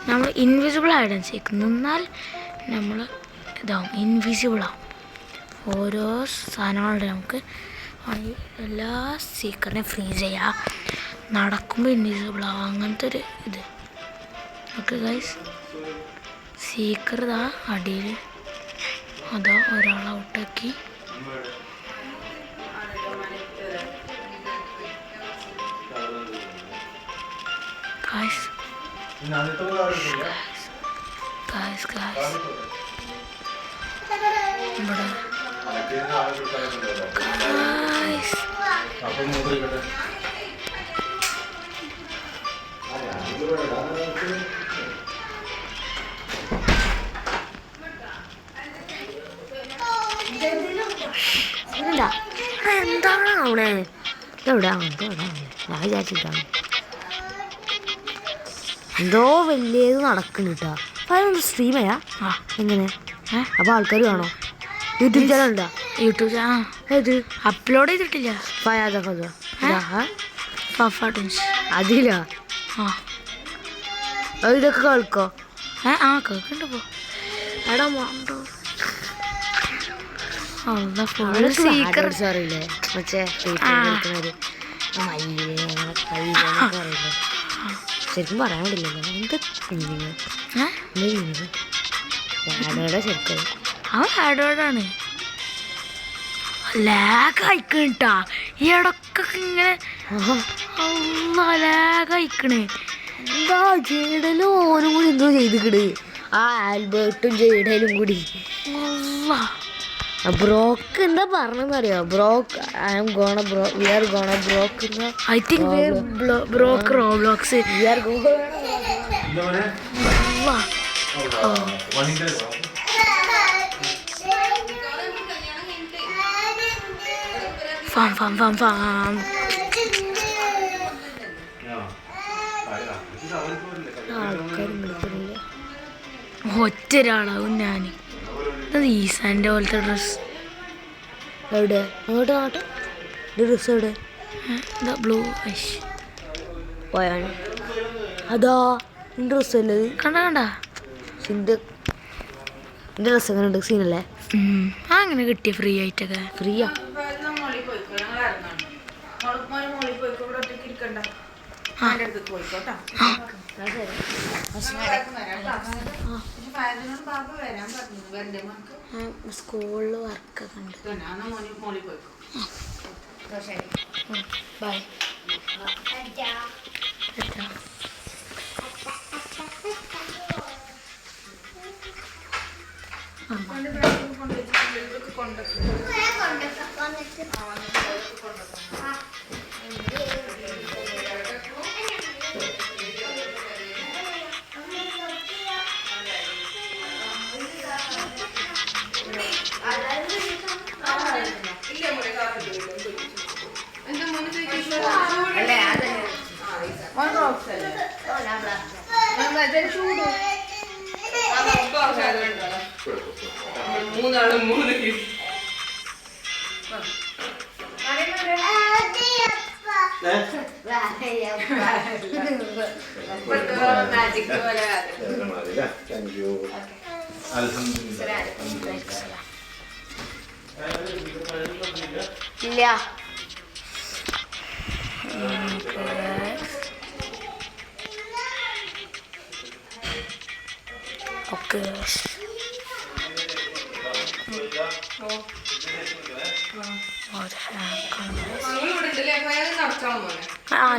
നമ്മൾ invisible hide and seek നിന്നാൽ നമ്മൾ ഇതാവും ഇൻവിസിബിളാവും. ഓരോ സാധനങ്ങളുണ്ട് നമുക്ക് എല്ലാ സീക്കറിനെയും ഫ്രീസ് ചെയ്യാം. നടക്കുമ്പോൾ ഇൻവിസിബിളാവും. അങ്ങനത്തെ ഒരു ഇത്. ഓക്കെ ഗൈസ്, സീക്കർ ഇതാ അടിയിൽ അതാ ഒരാളെ ഔട്ടാക്കി. ഗൈസ് ഗൈസ് ഗൈസ് ഇവിടെ ഗൈസ് എന്താണ് അവിടെ എവിടെ ഞാൻ വിചാരിച്ചിട്ടാണ് എന്തോ വലിയത് നടക്കുന്നു കേട്ടോ. അപ്പം അതൊന്ന് സ്ട്രീം ചെയ്യാ എങ്ങനെ? അപ്പോൾ ആൾക്കാർ കാണോ? യൂട്യൂബ് ചാനൽ ഉണ്ടോ? യൂട്യൂബ് ചാനൽ ഏത് അപ്ലോഡ് ചെയ്തിട്ടില്ല. അതില്ല ഇതൊക്കെ കേൾക്കോ? കേൾക്കണ്ട പോ. എടാ അറിയില്ലേ മറ്റേ ശരിക്കും പറയാൻ പാടില്ലല്ലോ. ശരിക്കും അവൻ ഹാഡോടാണ് ലാഗ് അയക്കണട്ടാ. ഈ ഇടക്കൊക്കെ ഇങ്ങനെ ലാഗ് അയക്കണേ. എന്താ ജേഡലും ഓനും കൂടി എന്തോ ചെയ്തിക്കണ്. ആ ആൽബർട്ടും ജേഡലും കൂടി ബ്രോക്ക് എന്താ പറഞ്ഞെന്നറിയോ? Brock I am gonna we are gonna brock. I think brock Roblox. We are farm ഒറ്റ ഒരാളാവും ഞാൻ. അത് ഈസാൻ്റെ പോലത്തെ ഡ്രസ്സ് എവിടെ? അങ്ങോട്ട് നാട്ടെ ഡ്രസ്സ് എവിടെ? ബ്ലൂ പോയാണ്. അതാ ഡ്രസ്സ് അല്ലേ കണ്ട എൻ്റെ ഡ്രസ്സ് എങ്ങനെ ഉണ്ട്? സീനല്ലേ? അങ്ങനെ കിട്ടിയ ഫ്രീ ആയിട്ടൊക്കെ. ഫ്രീയാ? സ്കൂളിൽ വർക്കൊക്കെ ഉണ്ട്. ബൈ. മൂന്നാളും മൂന്ന് ഇല്ല. ഓക്കെ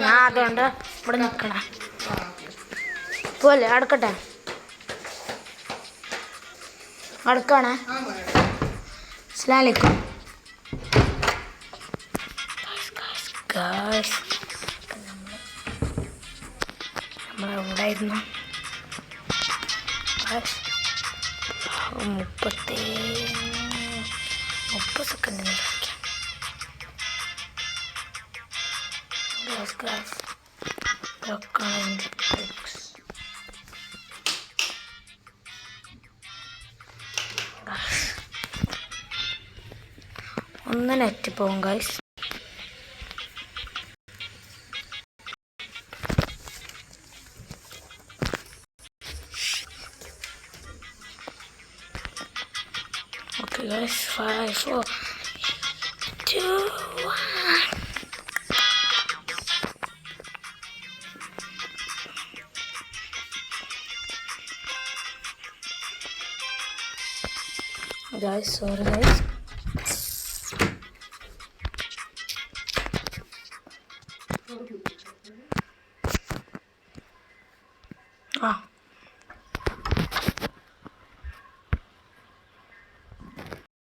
ഞാൻ അതുകൊണ്ട് ഇവിടെ നിൽക്കണേ. പോലെ അടക്കട്ടെ, അടക്കാണേ. അസ്സലാമു അലൈക്കും. നമ്മളെവിടായിരുന്നു? 30 സെക്കൻഡിന് ഒന്ന് നെറ്റ് പോകും guys. Okay guys, 5, 4, 2, 1. Guys, sorry guys. Ah.